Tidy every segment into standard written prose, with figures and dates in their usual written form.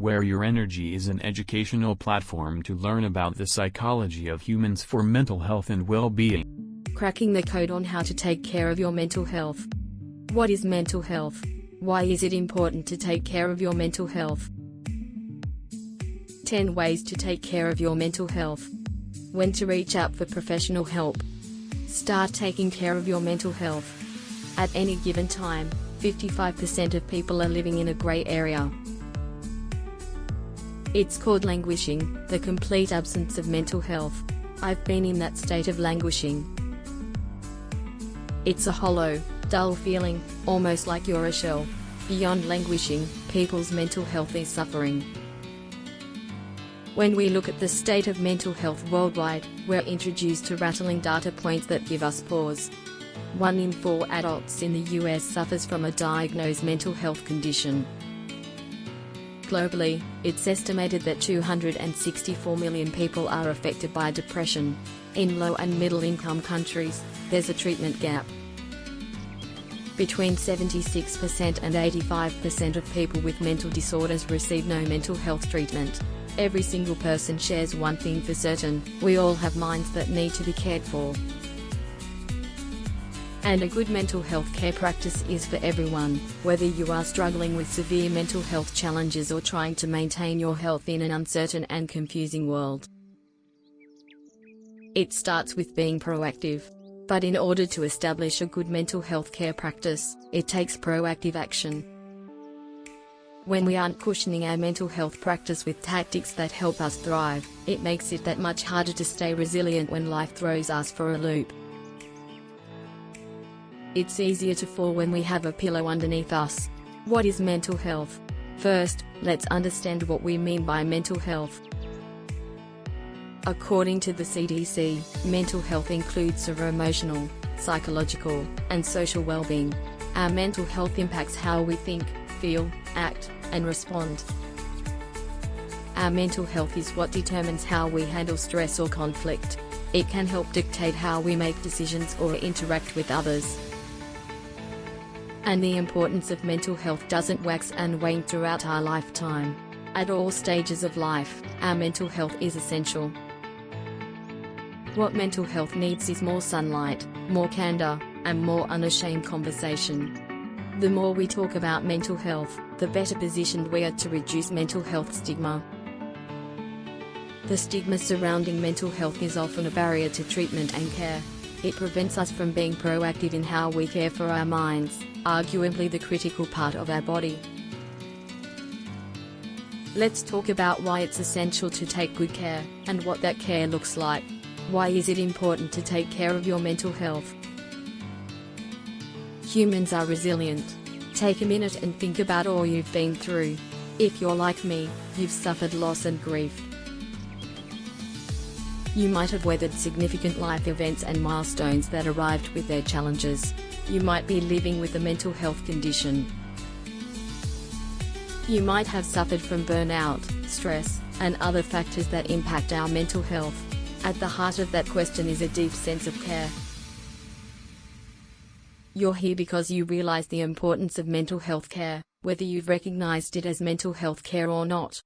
where your energy is an educational platform to learn about the psychology of humans for mental health and well-being. Cracking the code on how to take care of your mental health. What is mental health? Why is it important to take care of your mental health? 10 ways to take care of your mental health. When to reach out for professional help. Start taking care of your mental health. At any given time, 55% of people are living in a gray area. It's called languishing, the complete absence of mental health. I've been in that state of languishing. It's a hollow, dull feeling, almost like you're a shell. Beyond languishing, people's mental health is suffering. When we look at the state of mental health worldwide, we're introduced to rattling data points that give us pause. 1 in 4 adults in the US suffers from a diagnosed mental health condition. Globally, it's estimated that 264 million people are affected by depression. In low and middle-income countries, there's a treatment gap. Between 76% and 85% of people with mental disorders receive no mental health treatment. Every single person shares one thing for certain: we all have minds that need to be cared for. And a good mental health care practice is for everyone, whether you are struggling with severe mental health challenges or trying to maintain your health in an uncertain and confusing world. It starts with being proactive. But in order to establish a good mental health care practice, it takes proactive action. When we aren't cushioning our mental health practice with tactics that help us thrive, it makes it that much harder to stay resilient when life throws us for a loop. It's easier to fall when we have a pillow underneath us. What is mental health? First, let's understand what we mean by mental health. According to the CDC, mental health includes our emotional, psychological, and social well-being. Our mental health impacts how we think, feel, act, and respond. Our mental health is what determines how we handle stress or conflict. It can help dictate how we make decisions or interact with others. And the importance of mental health doesn't wax and wane throughout our lifetime. At all stages of life, our mental health is essential. What mental health needs is more sunlight, more candor, and more unashamed conversation. The more we talk about mental health, the better positioned we are to reduce mental health stigma. The stigma surrounding mental health is often a barrier to treatment and care. It prevents us from being proactive in how we care for our minds, arguably the critical part of our body. Let's talk about why it's essential to take good care, and what that care looks like. Why is it important to take care of your mental health? Humans are resilient. Take a minute and think about all you've been through. If you're like me, you've suffered loss and grief. You might have weathered significant life events and milestones that arrived with their challenges. You might be living with a mental health condition. You might have suffered from burnout, stress, and other factors that impact our mental health. At the heart of that question is a deep sense of care. You're here because you realize the importance of mental health care, whether you've recognized it as mental health care or not.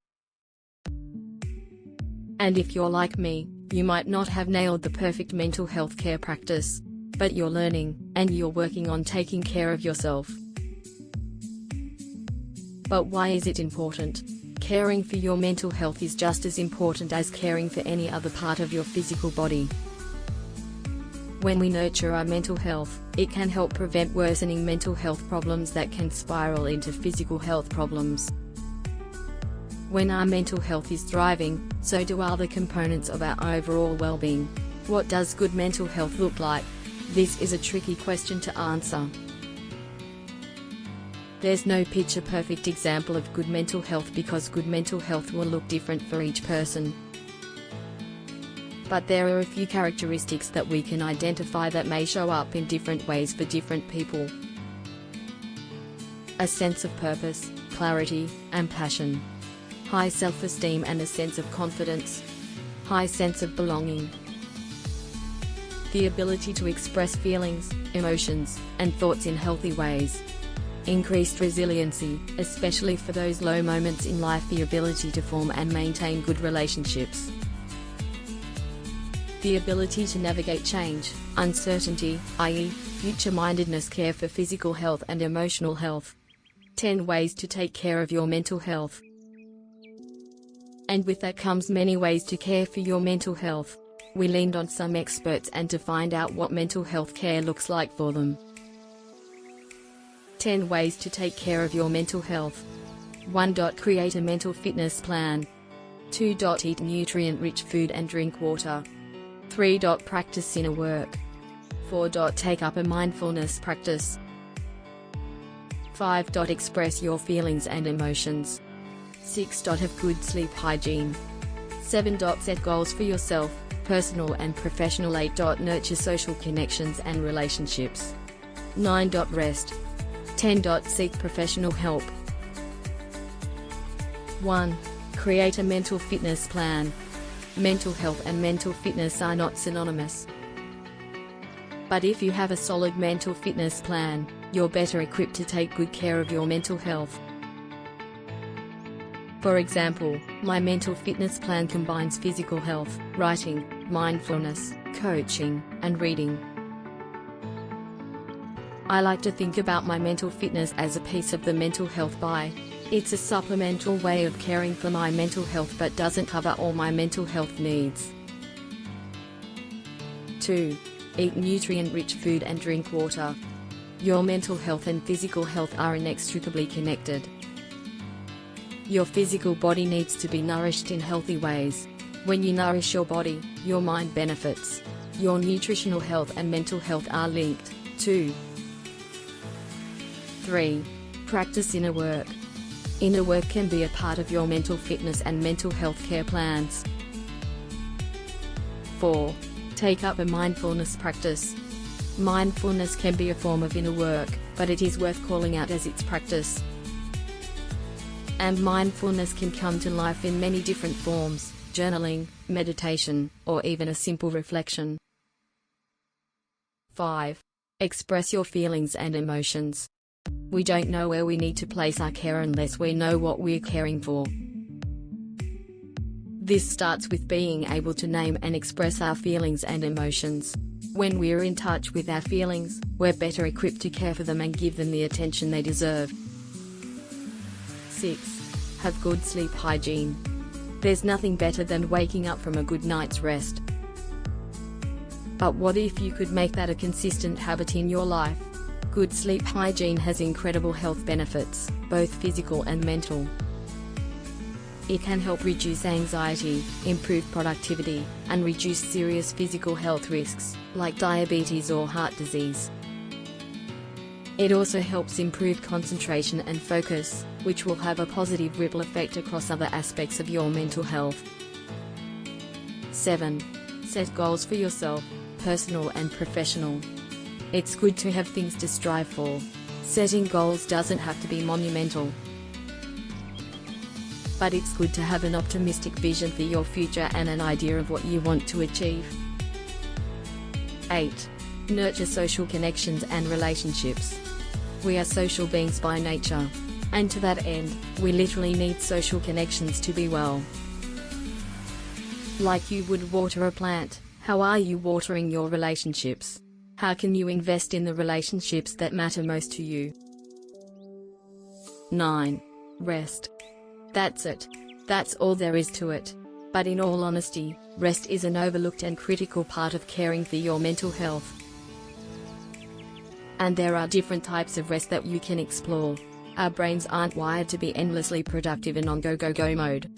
And if you're like me, you might not have nailed the perfect mental health care practice. But you're learning, and you're working on taking care of yourself. But why is it important? Caring for your mental health is just as important as caring for any other part of your physical body. When we nurture our mental health, it can help prevent worsening mental health problems that can spiral into physical health problems. When our mental health is thriving, so do other components of our overall well-being. What does good mental health look like? This is a tricky question to answer. There's no picture-perfect example of good mental health because good mental health will look different for each person. But there are a few characteristics that we can identify that may show up in different ways for different people. A sense of purpose, clarity, and passion. High self-esteem and a sense of confidence. High sense of belonging. The ability to express feelings, emotions, and thoughts in healthy ways. increased resiliency, especially for those low moments in life, the ability to form and maintain good relationships, the ability to navigate change, uncertainty, i.e., future-mindedness, care for physical health and emotional health. 10 ways to take care of your mental health. And with that comes many ways to care for your mental health. We leaned on some experts and to find out what mental health care looks like for them. 10 ways to take care of your mental health. 1. Create a mental fitness plan. 2. Eat nutrient-rich food and drink water. 3. Practice inner work. 4. Take up a mindfulness practice. 5. Express your feelings and emotions. 6. Have good sleep hygiene. 7. Set goals for yourself, personal and professional. 8. Nurture social connections and relationships. 9. Rest. 10. Seek professional help. 1. Create a mental fitness plan. Mental health and mental fitness are not synonymous. But if you have a solid mental fitness plan, you're better equipped to take good care of your mental health. For example, my mental fitness plan combines physical health, writing, mindfulness, coaching, and reading. I like to think about my mental fitness as a piece of the mental health pie. It's a supplemental way of caring for my mental health but doesn't cover all my mental health needs. 2. Eat nutrient-rich food and drink water. Your mental health and physical health are inextricably connected. Your physical body needs to be nourished in healthy ways. When you nourish your body, your mind benefits. Your nutritional health and mental health are linked, too. 3. Practice inner work. Inner work can be a part of your mental fitness and mental health care plans. 4. Take up a mindfulness practice. Mindfulness can be a form of inner work, but it is worth calling out as its practice. And mindfulness can come to life in many different forms: journaling, meditation, or even a simple reflection. 5. Express your feelings and emotions. We don't know where we need to place our care unless we know what we're caring for. This starts with being able to name and express our feelings and emotions. When we're in touch with our feelings, we're better equipped to care for them and give them the attention they deserve. 6. Have good sleep hygiene. There's nothing better than waking up from a good night's rest. But what if you could make that a consistent habit in your life? Good sleep hygiene has incredible health benefits, both physical and mental. It can help reduce anxiety, improve productivity, and reduce serious physical health risks, like diabetes or heart disease. It also helps improve concentration and focus, which will have a positive ripple effect across other aspects of your mental health. 7. Set goals for yourself, personal and professional. It's good to have things to strive for. Setting goals doesn't have to be monumental. But it's good to have an optimistic vision for your future and an idea of what you want to achieve. 8. Nurture social connections and relationships. We are social beings by nature. And to that end, we literally need social connections to be well. Like you would water a plant, how are you watering your relationships? How can you invest in the relationships that matter most to you? 9. Rest. That's it. That's all there is to it. But in all honesty, rest is an overlooked and critical part of caring for your mental health. And there are different types of rest that you can explore. Our brains aren't wired to be endlessly productive and on go-go-go mode.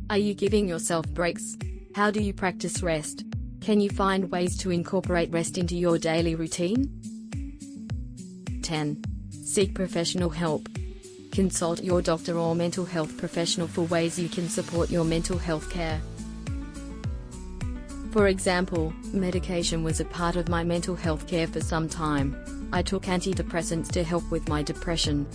Are you giving yourself breaks? How do you practice rest? Can you find ways to incorporate rest into your daily routine? 10. Seek professional help. Consult your doctor or mental health professional for ways you can support your mental health care. For example, medication was a part of my mental health care for some time. I took antidepressants to help with my depression.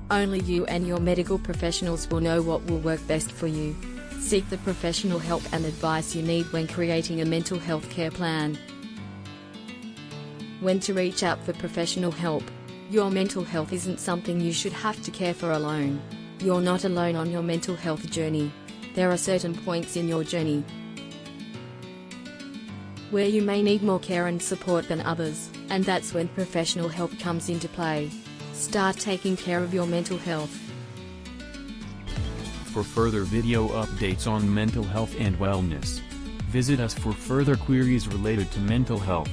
Only you and your medical professionals will know what will work best for you. Seek the professional help and advice you need when creating a mental health care plan. When to reach out for professional help. Your mental health isn't something you should have to care for alone. You're not alone on your mental health journey. There are certain points in your journey where you may need more care and support than others, and that's when professional help comes into play. Start taking care of your mental health. For further video updates on mental health and wellness, visit us for further queries related to mental health.